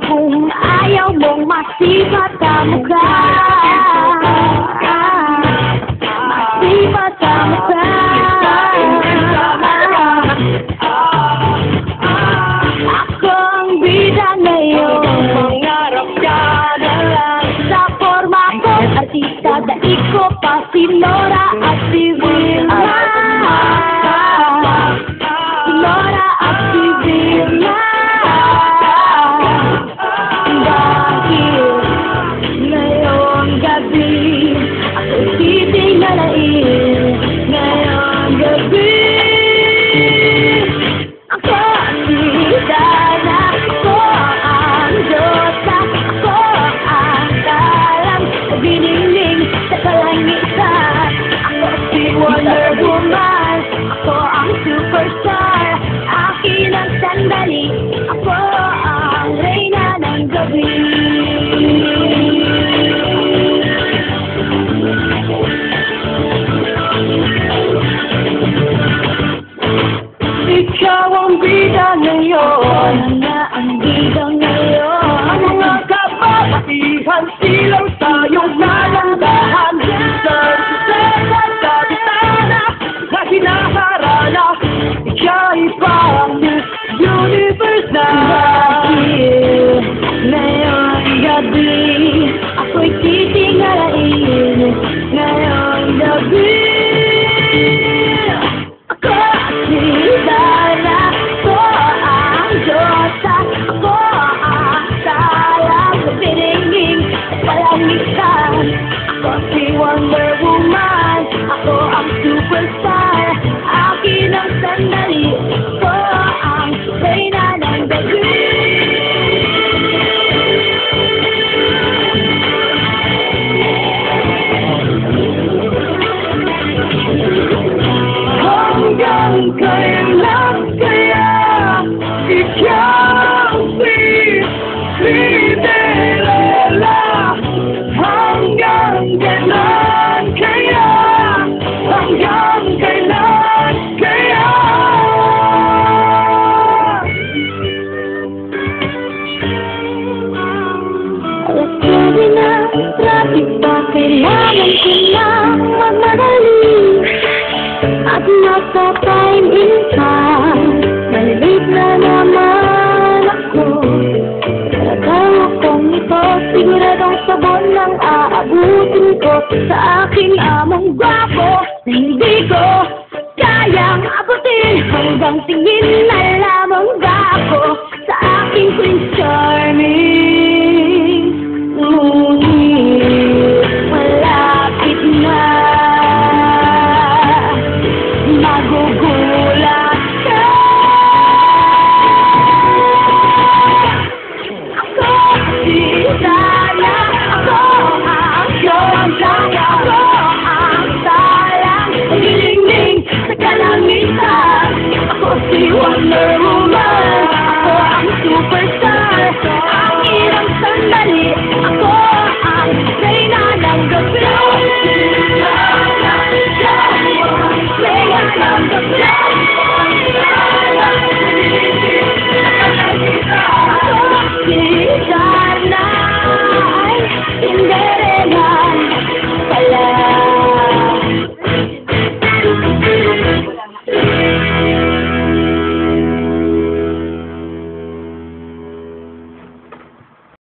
Kung ayaw mong masipat sa mukha, masipat sa mukha. Ako ang bida ngayon, mangarap ka na lang. Sa forma ko, artista, daig ko pa si Nora at si Vilma. Si Nora at si Vilma. Wonder Woman, ako ang superstar. Akin ang sandali, ako ang reyna ng gabi. Ikaw ang bida ngayon, na ang bida ngayon. Ang mga kababatihan silang tayong nalandahan. Hinaharana, ika'y parang Miss Universe na. Dahil ngayong gabi, ako'y titingalain. Ngayong gabi, ako si Dara, ako ang Diyosa, ako ang salang pininging palangitan. Ako si Wonder Woman, ako ang superstar. Akin ang sandali, ko ang reyna ng gabi. Hanggang kailan kaya ikaw si Cinderella? Hanggang kailan kaya? Hanggang kailan kaya? Alas 9 na, traffic pa, kailangan ko na magmadali. At nasa time in time, malilate na naman ako. Talagang akong ito, siguradong sabon lang aabutin ko sa aking among gwapo na hindi ko